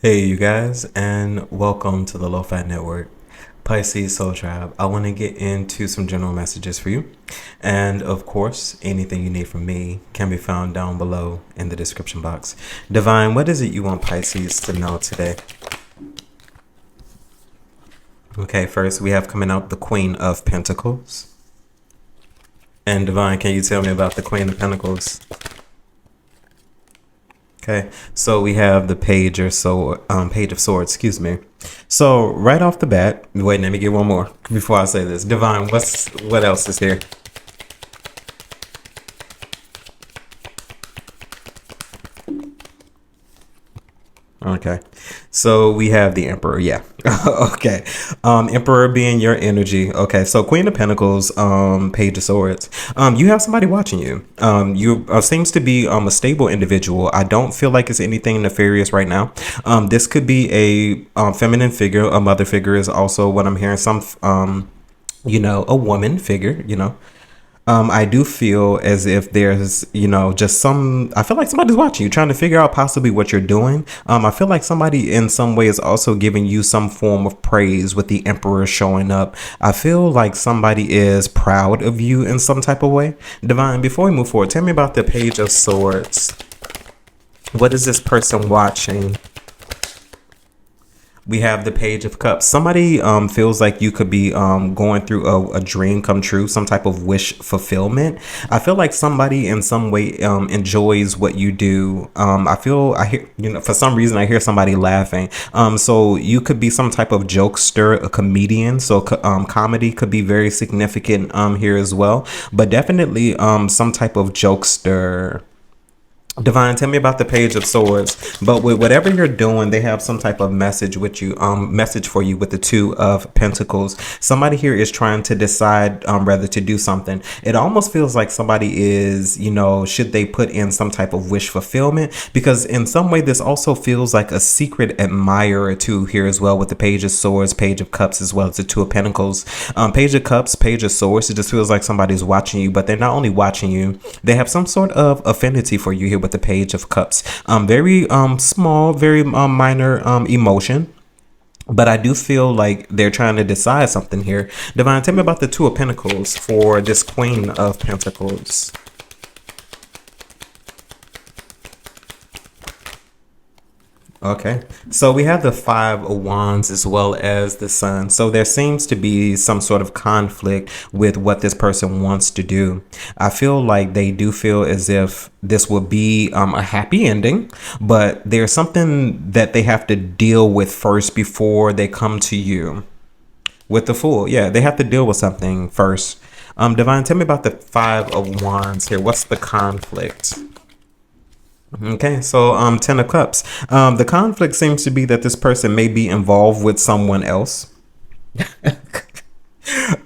Hey, you guys, and welcome to the Lofi Network, Pisces Soul Tribe. I want to get into some general messages for you. And of course, anything you need from me can be found down below in the description box. Divine, what is it you want Pisces to know today? Okay, first we have coming out the Queen of Pentacles. And Divine, can you tell me about the Queen of Pentacles? Okay, so we have the Page of Swords, excuse me. So right off the bat, wait, let me get one more before I say this. Divine, what else is here? Okay, so we have the Emperor. Yeah. Okay. Emperor being your energy. Okay, so Queen of Pentacles, Page of Swords. You have somebody watching you. You seems to be a stable individual. I don't feel like it's anything nefarious right now. This could be a feminine figure. A mother figure is also what I'm hearing. Some a woman figure. I do feel as if there's, just I feel like somebody's watching you, trying to figure out possibly what you're doing. I feel like somebody in some way is also giving you some form of praise with the Emperor showing up. I feel like somebody is proud of you in some type of way. Divine, before we move forward, tell me about the Page of Swords. What is this person watching? We have the Page of Cups. Somebody feels like you could be going through a dream come true, some type of wish fulfillment. I feel like somebody in some way enjoys what you do. I hear, for some reason I hear somebody laughing. So you could be some type of jokester, a comedian. So comedy could be very significant here as well. But definitely some type of jokester. Divine, tell me about the Page of Swords. But with whatever you're doing, they have some type of message with you, message for you with the Two of Pentacles. Somebody here is trying to decide whether to do something. It almost feels like somebody is, should they put in some type of wish fulfillment? Because in some way, this also feels like a secret admirer too here as well with the Page of Swords, Page of Cups, as well as the Two of Pentacles. Page of Cups, Page of Swords. It just feels like somebody's watching you, but they're not only watching you, they have some sort of affinity for you here with the Page of Cups. Very small, very minor emotion. But I do feel like they're trying to decide something here. Divine, tell me about the Two of Pentacles for this Queen of Pentacles. Okay, so we have the Five of Wands as well as the Sun. So there seems to be some sort of conflict with what this person wants to do. I feel like they do feel as if this will be a happy ending, but there's something that they have to deal with first before they come to you. With the Fool, yeah, they have to deal with something first. Divine, tell me about the Five of Wands here. What's the conflict? Okay, so Ten of Cups. The conflict seems to be that this person may be involved with someone else.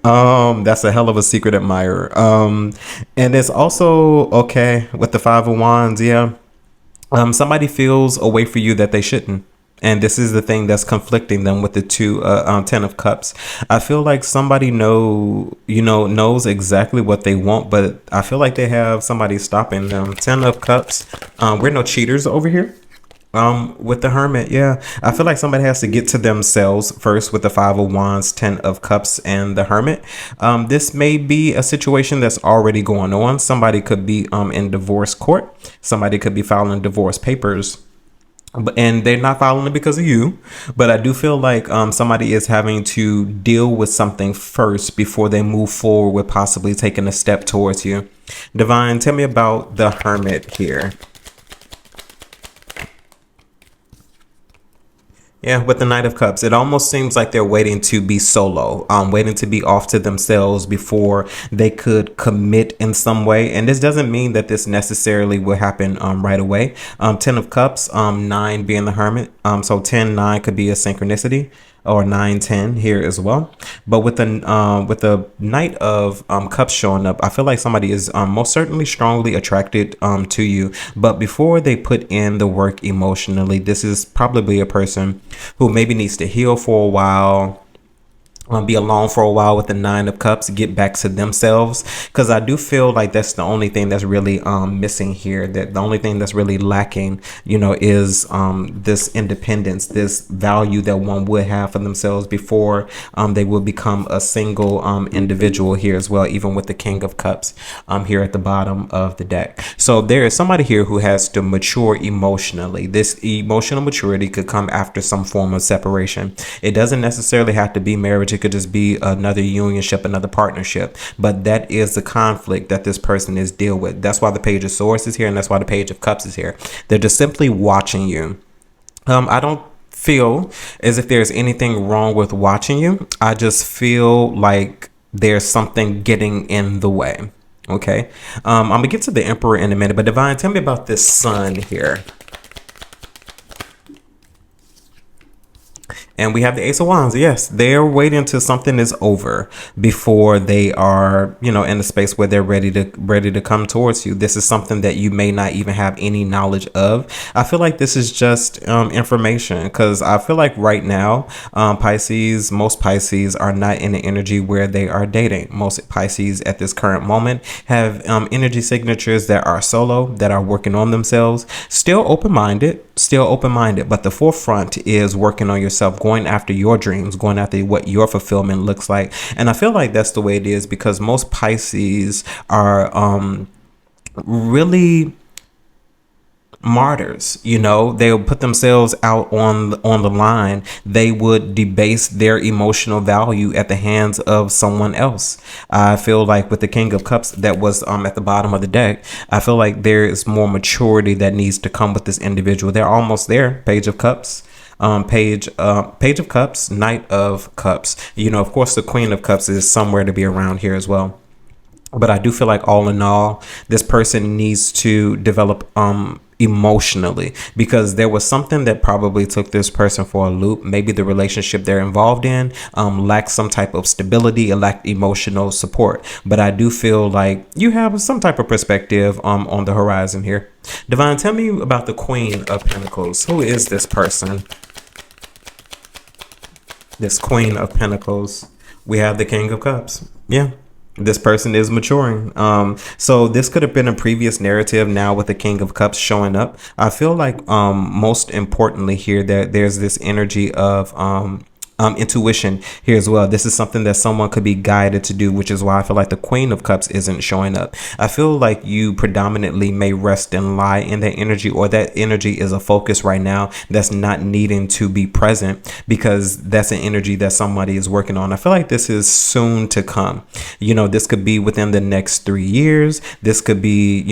That's a hell of a secret admirer. And it's also okay with the Five of Wands, yeah. Somebody feels a way for you that they shouldn't. And this is the thing that's conflicting them with the Ten of Cups. I feel like somebody knows exactly what they want, but I feel like they have somebody stopping them. Ten of Cups. We're no cheaters over here. With the Hermit, yeah. I feel like somebody has to get to themselves first with the Five of Wands, Ten of Cups, and the Hermit. This may be a situation that's already going on. Somebody could be in divorce court. Somebody could be filing divorce papers. And they're not filing it because of you, but I do feel like somebody is having to deal with something first before they move forward with possibly taking a step towards you. Divine, tell me about the Hermit here. Yeah, with the Knight of Cups, it almost seems like they're waiting to be solo, waiting to be off to themselves before they could commit in some way. And this doesn't mean that this necessarily will happen right away. Ten of Cups, nine being the Hermit. So 10-9 could be a synchronicity, or 9-10 here as well. But with the Knight of Cups showing up, I feel like somebody is most certainly strongly attracted to you. But before they put in the work emotionally, this is probably a person who maybe needs to heal for a while. Be alone for a while with the Nine of Cups, get back to themselves, because I do feel like that's the only thing that's really missing here, that the only thing that's really lacking, is this independence, this value that one would have for themselves before they will become a single individual here as well, even with the King of Cups here at the bottom of the deck. So there is somebody here who has to mature emotionally. This emotional maturity could come after some form of separation. It doesn't necessarily have to be marriage. It could just be another unionship, another partnership. But that is the conflict that this person is deal with. That's why the Page of Swords is here, and that's why the Page of Cups is here. They're just simply watching you. I don't feel as if there's anything wrong with watching you. I just feel like there's something getting in the way. Okay. I'm gonna get to the Emperor in a minute, but Divine, tell me about this Sun here. And we have the Ace of Wands. Yes, they're waiting until something is over before they are, in a space where they're ready to come towards you. This is something that you may not even have any knowledge of. I feel like this is just information, because I feel like right now, most Pisces are not in the energy where they are dating. Most Pisces at this current moment have energy signatures that are solo, that are working on themselves, still open-minded, but the forefront is working on yourself, going after your dreams, going after what your fulfillment looks like. And I feel like that's the way it is, because most Pisces are really martyrs. They'll put themselves out on the line. They would debase their emotional value at the hands of someone else. I feel like with the King of Cups that was at the bottom of the deck, I feel like there is more maturity that needs to come with this individual. They're almost there. Page of Cups, Page of Cups, Knight of Cups. Of course, the Queen of Cups is somewhere to be around here as well. But I do feel like all in all, this person needs to develop emotionally, because there was something that probably took this person for a loop. Maybe the relationship they're involved in lacked some type of stability, it lacked emotional support. But I do feel like you have some type of perspective on the horizon here. Divine, tell me about the Queen of Pentacles. Who is this person? This Queen of Pentacles. We have the King of Cups. Yeah. This person is maturing. So this could have been a previous narrative. Now with the King of Cups showing up, I feel like most importantly here that there's this energy of intuition here as well. This is something that someone could be guided to do, which is why I feel like the Queen of Cups isn't showing up. I feel like you predominantly may rest and lie in that energy, or that energy is a focus right now that's not needing to be present, because that's an energy that somebody is working on. I feel like this is soon to come. This could be within the next 3 years. This could be,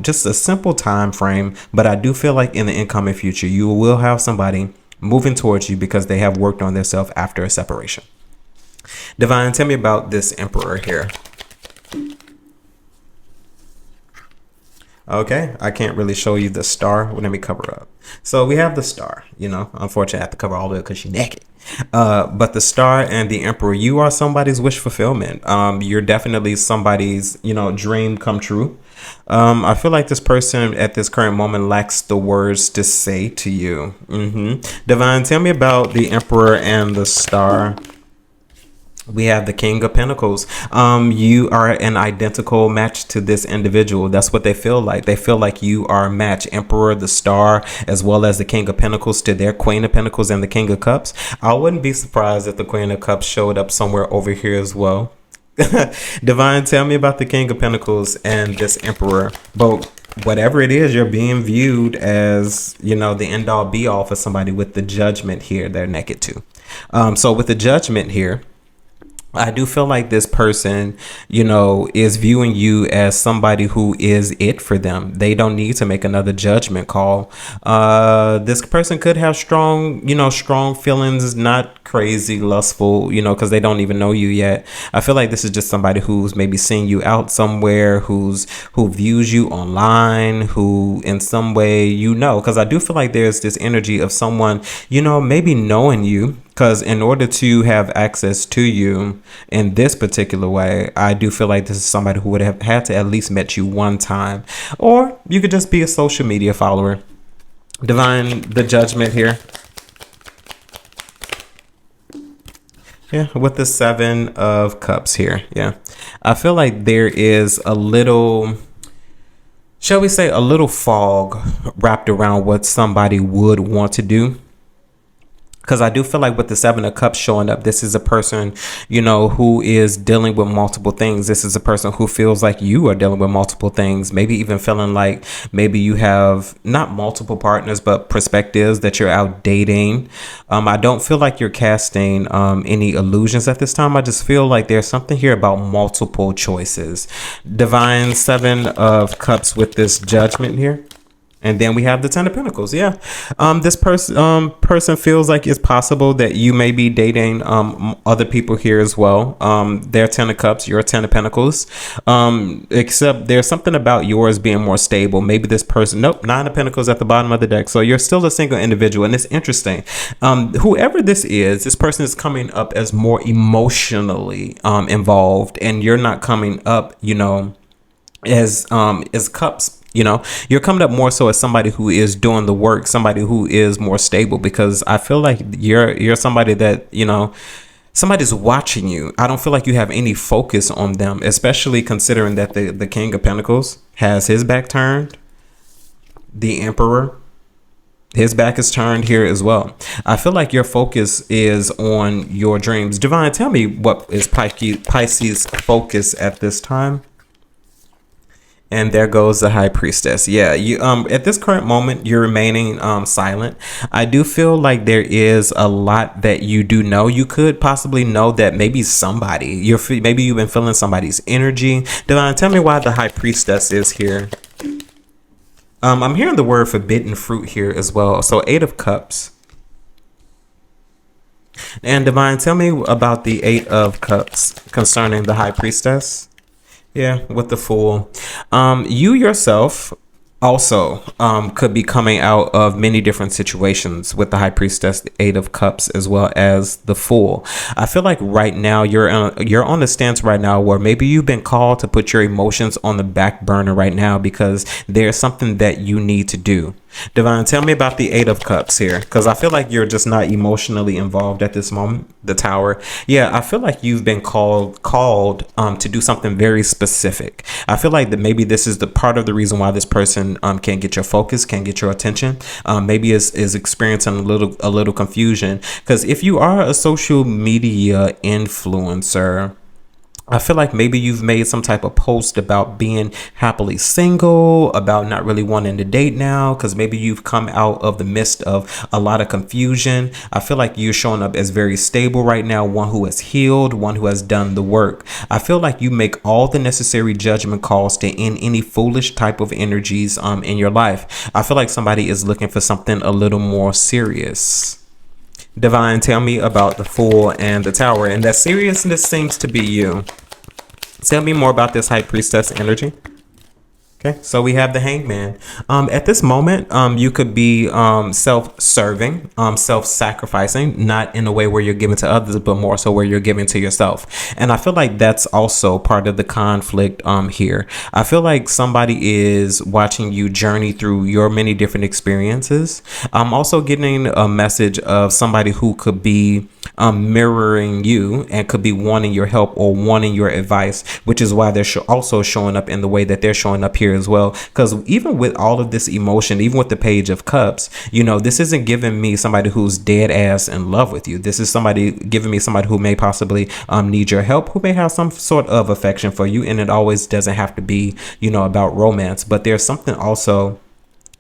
just a simple time frame. But I do feel like in the incoming future, you will have somebody moving towards you because they have worked on themselves after a separation. Divine, tell me about this Emperor here. Okay, I can't really show you the star. Well, let me cover up. So we have the star, unfortunately I have to cover all of it because she's naked. But the star and the Emperor, you are somebody's wish fulfillment. You're definitely somebody's, dream come true. I feel like this person at this current moment lacks the words to say to you. Divine, tell me about the Emperor and the star. We have the King of Pentacles. You are an identical match to this individual. That's what they feel like. They feel like you are a match. Emperor, the star, as well as the King of Pentacles to their Queen of Pentacles and the King of Cups. I wouldn't be surprised if the Queen of Cups showed up somewhere over here as well. Divine, tell me about the King of Pentacles and this Emperor. But whatever it is, you're being viewed as, the end all be all for somebody with the Judgment here they're naked to. So with the Judgment here, I do feel like this person, is viewing you as somebody who is it for them. They don't need to make another judgment call. This person could have strong feelings, not crazy, lustful, because they don't even know you yet. I feel like this is just somebody who's maybe seeing you out somewhere, who views you online, who in some way, because I do feel like there's this energy of someone, maybe knowing you. Because in order to have access to you in this particular way, I do feel like this is somebody who would have had to at least met you one time. Or you could just be a social media follower. Divine, the Judgment here. Yeah, with the Seven of Cups here. Yeah. I feel like there is a little, shall we say, a little fog wrapped around what somebody would want to do. Because I do feel like with the Seven of Cups showing up, this is a person, who is dealing with multiple things. This is a person who feels like you are dealing with multiple things. Maybe even feeling like maybe you have not multiple partners, but perspectives that you're out dating. I don't feel like you're casting any illusions at this time. I just feel like there's something here about multiple choices. Divine Seven of Cups with this Judgment here. And then we have the Ten of Pentacles. Yeah. This person feels like it's possible that you may be dating other people here as well. They're Ten of Cups, you're a Ten of Pentacles. Except there's something about yours being more stable. Maybe this person, nope, Nine of Pentacles at the bottom of the deck. So you're still a single individual. And it's interesting. Whoever this person is coming up as more emotionally involved, and you're not coming up, as cups. You're coming up more so as somebody who is doing the work, somebody who is more stable, because I feel like you're somebody that, somebody's watching you. I don't feel like you have any focus on them, especially considering that the King of Pentacles has his back turned. The Emperor, his back is turned here as well. I feel like your focus is on your dreams. Divine, tell me what is Pisces focus at this time? And there goes the High Priestess. Yeah, you at this current moment, you're remaining silent. I do feel like there is a lot that you do know. You could possibly know that maybe maybe you've been feeling somebody's energy. Divine, tell me why the High Priestess is here. I'm hearing the word forbidden fruit here as well. So 8 of Cups. And Divine, tell me about the 8 of Cups concerning the High Priestess. Yeah, with the Fool. You yourself also could be coming out of many different situations with the High Priestess, the 8 of Cups, as well as the Fool. I feel like right now you're on the stance right now where maybe you've been called to put your emotions on the back burner right now because there's something that you need to do. Divine, tell me about the 8 of Cups here, because I feel like you're just not emotionally involved at this moment. The Tower. Yeah, I feel like you've been called to do something very specific. I feel like that maybe this is the part of the reason why this person can't get your focus, can't get your attention. Maybe is experiencing a little confusion, because if you are a social media influencer, I feel like maybe you've made some type of post about being happily single, about not really wanting to date now, because maybe you've come out of the midst of a lot of confusion. I feel like you're showing up as very stable right now, one who has healed, one who has done the work. I feel like you make all the necessary judgment calls to end any foolish type of energies in your life. I feel like somebody is looking for something a little more serious. Divine, tell me about the Fool and the Tower, and that seriousness seems to be you. Tell me more about this High Priestess energy. Okay, so we have the Hangman. At this moment, you could be self-serving, self-sacrificing, not in a way where you're giving to others, but more so where you're giving to yourself. And I feel like that's also part of the conflict here. I feel like somebody is watching you journey through your many different experiences. I'm also getting a message of somebody who could be mirroring you and could be wanting your help or wanting your advice, which is why they're also showing up in the way that they're showing up here as well. Because even with all of this emotion, even with the Page of Cups, this isn't giving me somebody who's dead ass in love with you. This is somebody giving me somebody who may possibly need your help, who may have some sort of affection for you. And it always doesn't have to be, about romance, but there's something also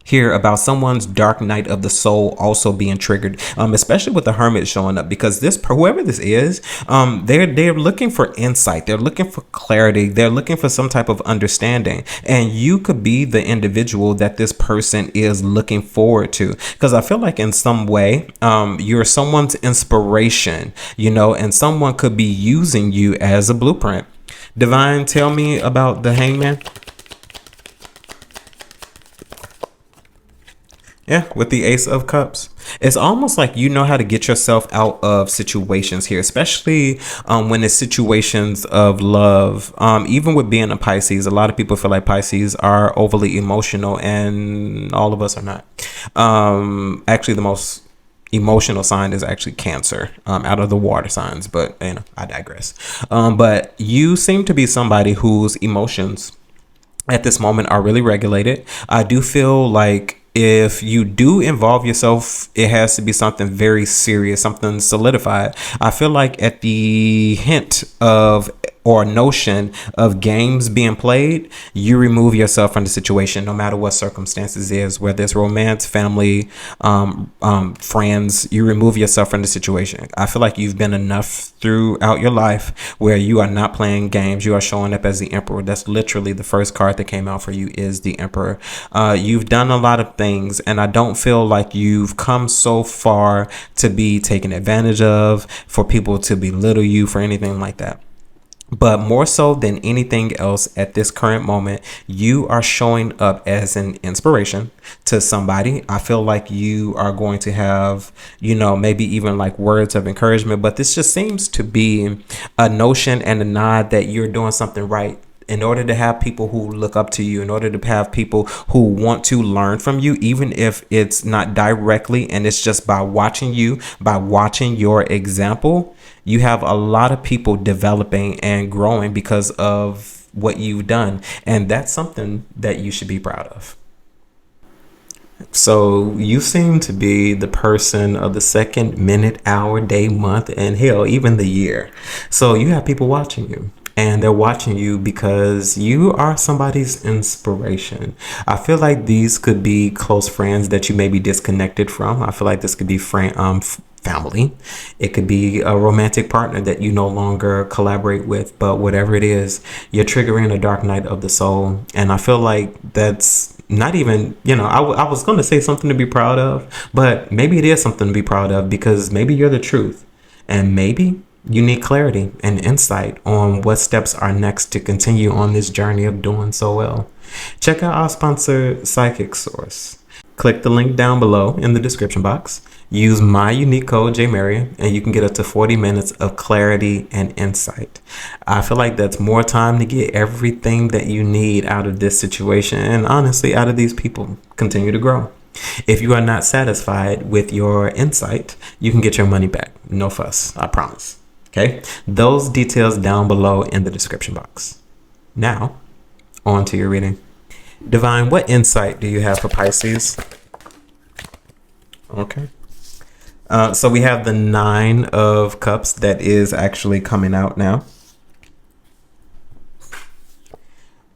here about someone's dark night of the soul also being triggered, especially with the Hermit showing up, because whoever this is, they're looking for insight, they're looking for clarity, they're looking for some type of understanding, and you could be the individual that this person is looking forward to, because I feel like in some way you're someone's inspiration, and someone could be using you as a blueprint. Divine, tell me about the Hangman. Yeah, with the Ace of Cups. It's almost like you know how to get yourself out of situations here, especially when it's situations of love. Even with being a Pisces, a lot of people feel like Pisces are overly emotional, and all of us are not. Actually, the most emotional sign is actually Cancer, out of the water signs, but you know, I digress. But you seem to be somebody whose emotions at this moment are really regulated. I do feel like if you do involve yourself, it has to be something very serious, something solidified. I feel like at the hint of or notion of games being played, you remove yourself from the situation, no matter what circumstances is, whether it's romance, family, friends, you remove yourself from the situation. I feel like you've been enough throughout your life where you are not playing games. You are showing up as the Emperor. That's literally the first card that came out for you, is the Emperor. You've done a lot of things, and I don't feel like you've come so far to be taken advantage of, for people to belittle you, for anything like that. But more so than anything else at this current moment, you are showing up as an inspiration to somebody. I feel like you are going to have, you know, maybe even like words of encouragement, but this just seems to be a notion and a nod that you're doing something right. In order to have people who look up to you, in order to have people who want to learn from you, even if it's not directly and it's just by watching you, by watching your example, you have a lot of people developing and growing because of what you've done. And that's something that you should be proud of. So you seem to be the person of the second, minute, hour, day, month, and hell, even the year. So you have people watching you. And they're watching you because you are somebody's inspiration. I feel like these could be close friends that you may be disconnected from. I feel like this could be family. It could be a romantic partner that you no longer collaborate with. But whatever it is, you're triggering a dark night of the soul. And I feel like that's not even, you know, I was going to say something to be proud of, but maybe it is something to be proud of, because maybe you're the truth. And maybe you need clarity and insight on what steps are next to continue on this journey of doing so well. Check out our sponsor, Psychic Source. Click the link down below in the description box. Use my unique code, JMarion, and you can get up to 40 minutes of clarity and insight. I feel like that's more time to get everything that you need out of this situation, and honestly, out of these people. Continue to grow. If you are not satisfied with your insight, you can get your money back. No fuss, I promise. Okay, those details down below in the description box. Now, on to your reading. Divine, what insight do you have for Pisces? Okay. So we have the 9 of Cups that is actually coming out now.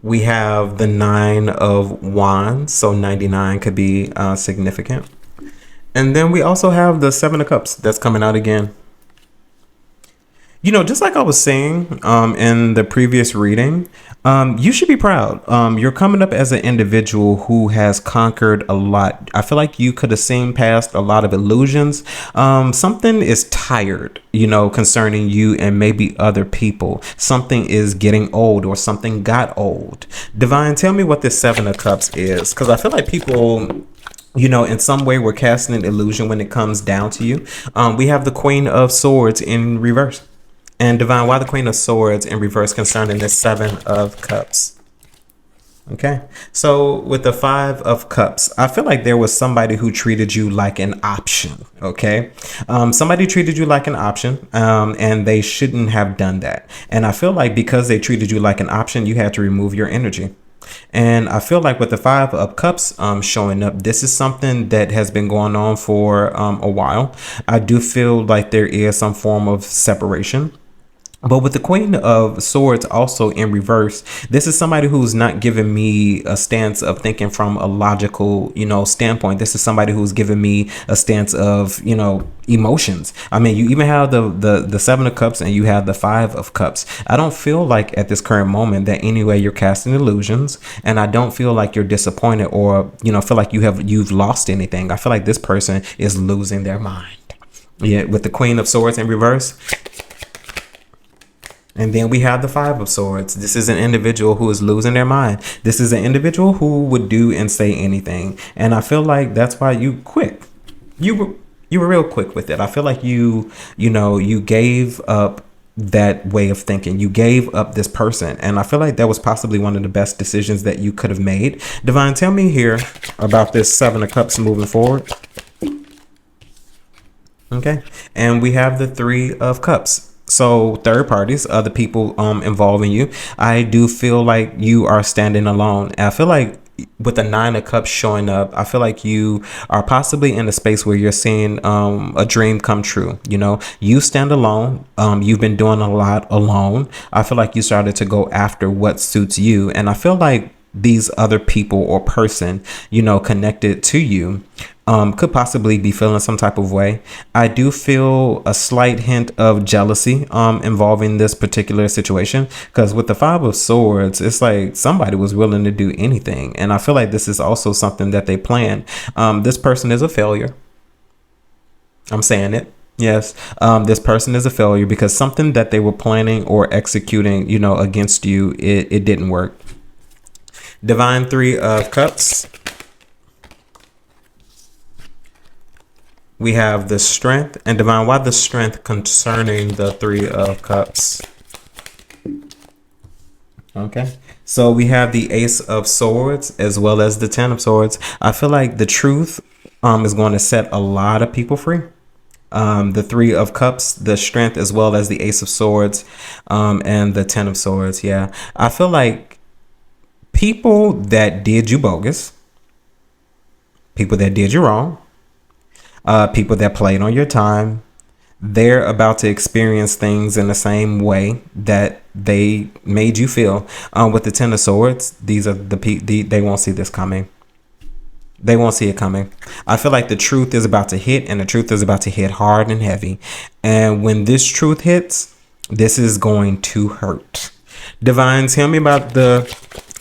We have the 9 of Wands, so 99 could be significant. And then we also have the 7 of Cups that's coming out again. You know, just like I was saying in the previous reading, you should be proud. You're coming up as an individual who has conquered a lot. I feel like you could have seen past a lot of illusions. Something is tired, you know, concerning you and maybe other people. Something is getting old, or something got old. Divine, tell me what this 7 of Cups is, because I feel like people, you know, in some way we're casting an illusion when it comes down to you. We have the Queen of Swords in reverse. And Divine, why the Queen of Swords in reverse concerning this 7 of Cups? Okay, so with the 5 of Cups, I feel like there was somebody who treated you like an option. Okay, somebody treated you like an option, and they shouldn't have done that. And I feel like because they treated you like an option, you had to remove your energy. And I feel like with the 5 of Cups showing up, this is something that has been going on for a while. I do feel like there is some form of separation. But with the Queen of Swords also in reverse, this is somebody who's not giving me a stance of thinking from a logical, you know, standpoint. This is somebody who's giving me a stance of, you know, emotions. I mean, you even have the 7 of Cups and you have the 5 of Cups. I don't feel like at this current moment that anyway you're casting illusions, and I don't feel like you're disappointed or, you know, feel like you've lost anything. I feel like this person is losing their mind. Yeah, with the Queen of Swords in reverse. And then we have the 5 of Swords. This is an individual who is losing their mind. This is an individual who would do and say anything. And I feel like that's why you quick. You were real quick with it. I feel like you gave up that way of thinking. You gave up this person. And I feel like that was possibly one of the best decisions that you could have made. Divine, tell me here about this 7 of Cups moving forward. Okay. And we have the Three of Cups. So third parties, other people involving you. I do feel like you are standing alone. I feel like with the Nine of Cups showing up, I feel like you are possibly in a space where you're seeing a dream come true. You know, you stand alone. You've been doing a lot alone. I feel like you started to go after what suits you. And I feel like these other people or person, you know, connected to you could possibly be feeling some type of way. I do feel a slight hint of jealousy involving this particular situation, because with the Five of Swords, it's like somebody was willing to do anything. And I feel like this is also something that they planned. This person is a failure. I'm saying it. Yes, this person is a failure because something that they were planning or executing, you know, against you, it didn't work. Divine Three of Cups. We have the Strength. And Divine, why the Strength concerning the Three of Cups? Okay. So we have the Ace of Swords as well as the Ten of Swords. I feel like the truth is going to set a lot of people free. The Three of Cups, the Strength, as well as the Ace of Swords, and the Ten of Swords. Yeah. I feel like people that did you bogus, people that did you wrong, people that played on your time, they're about to experience things in the same way that they made you feel. With the Ten of Swords, these are they won't see this coming. They won't see it coming. I feel like the truth is about to hit, and the truth is about to hit hard and heavy. And when this truth hits, this is going to hurt. Divine, tell me about the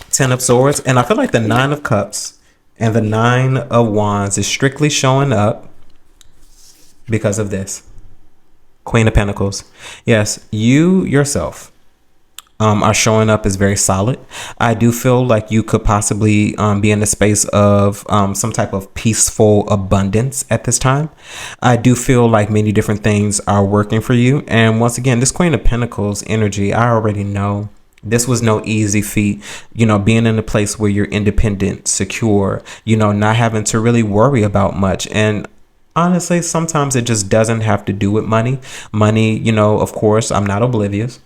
Ten of Swords. And I feel like the Nine of Cups and the Nine of Wands is strictly showing up because of this. Queen of Pentacles. Yes, you yourself are showing up as very solid. I do feel like you could possibly be in a space of some type of peaceful abundance at this time. I do feel like many different things are working for you. And once again, this Queen of Pentacles energy, I already know this was no easy feat, you know, being in a place where you're independent, secure, you know, not having to really worry about much. And honestly, sometimes it just doesn't have to do with money. Money, you know, of course, I'm not oblivious.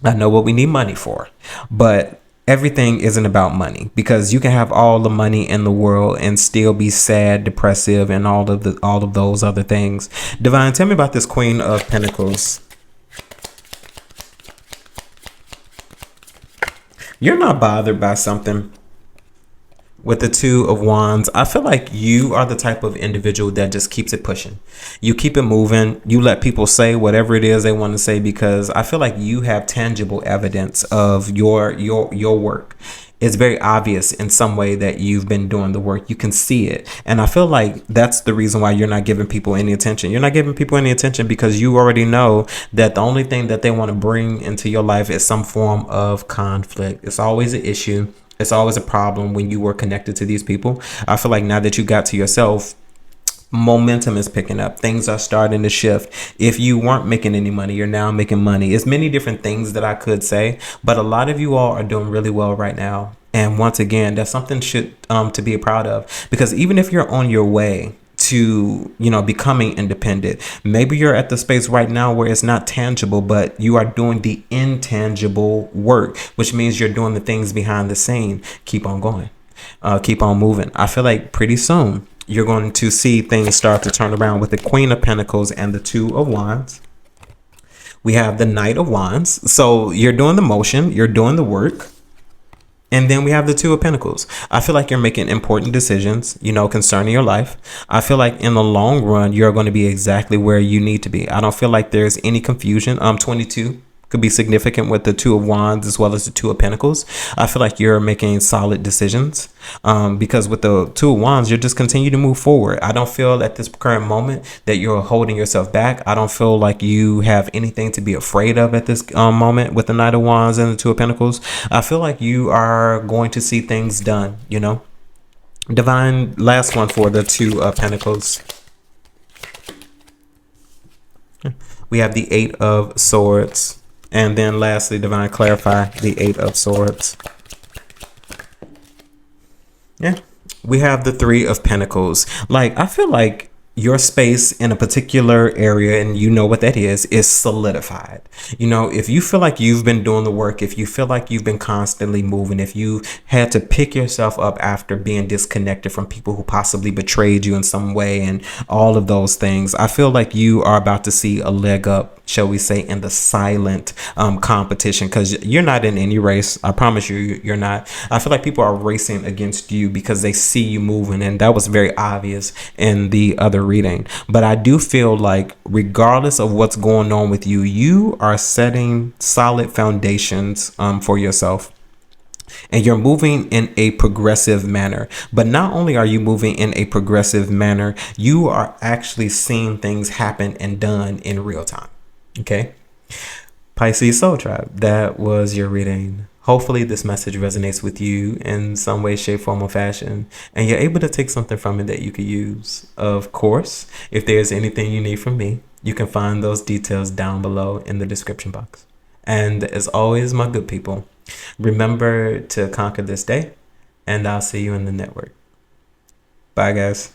I know what we need money for, but everything isn't about money, because you can have all the money in the world and still be sad, depressive, and all of those other things. Divine, tell me about this Queen of Pentacles. You're not bothered by something. With the Two of Wands, I feel like you are the type of individual that just keeps it pushing. You keep it moving. You let people say whatever it is they want to say, because I feel like you have tangible evidence of your work. It's very obvious in some way that you've been doing the work. You can see it. And I feel like that's the reason why you're not giving people any attention. You're not giving people any attention because you already know that the only thing that they want to bring into your life is some form of conflict. It's always an issue. It's always a problem when you were connected to these people. I feel like now that you got to yourself, momentum is picking up. Things are starting to shift. If you weren't making any money, you're now making money. It's many different things that I could say, but a lot of you all are doing really well right now. And once again, that's something to be proud of, because even if you're on your way to, you know, becoming independent, maybe you're at the space right now where it's not tangible, but you are doing the intangible work, which means you're doing the things behind the scene. Keep on going, keep on moving. I feel like pretty soon you're going to see things start to turn around with the Queen of Pentacles and the Two of Wands. We have the Knight of Wands. So you're doing the motion, you're doing the work. And then we have the Two of Pentacles. I feel like you're making important decisions, you know, concerning your life. I feel like in the long run, you're going to be exactly where you need to be. I don't feel like there's any confusion. 22 could be significant with the Two of Wands as well as the Two of Pentacles. I feel like you're making solid decisions because with the Two of Wands, you're just continue to move forward. I don't feel at this current moment that you're holding yourself back. I don't feel like you have anything to be afraid of at this moment with the Knight of Wands and the Two of Pentacles. I feel like you are going to see things done, you know. Divine, last one for the Two of Pentacles. We have the Eight of Swords. And then lastly, Divine, clarify the Eight of Swords. Yeah. We have the Three of Pentacles. Like, I feel like your space in a particular area, and you know what that is solidified. You know, if you feel like you've been doing the work, if you feel like you've been constantly moving, if you had to pick yourself up after being disconnected from people who possibly betrayed you in some way and all of those things, I feel like you are about to see a leg up, shall we say, in the silent competition, because you're not in any race. I promise you're not. I feel like people are racing against you because they see you moving, and that was very obvious in the other reading. But I do feel like regardless of what's going on with you, you are setting solid foundations for yourself, and you're moving in a progressive manner. But not only are you moving in a progressive manner, you are actually seeing things happen and done in real time. Okay, Pisces Soul Tribe, that was your reading. Hopefully this message resonates with you in some way, shape, form, or fashion, and you're able to take something from it that you could use. Of course, if there's anything you need from me, you can find those details down below in the description box. And as always, my good people, remember to conquer this day, and I'll see you in the network. Bye, guys.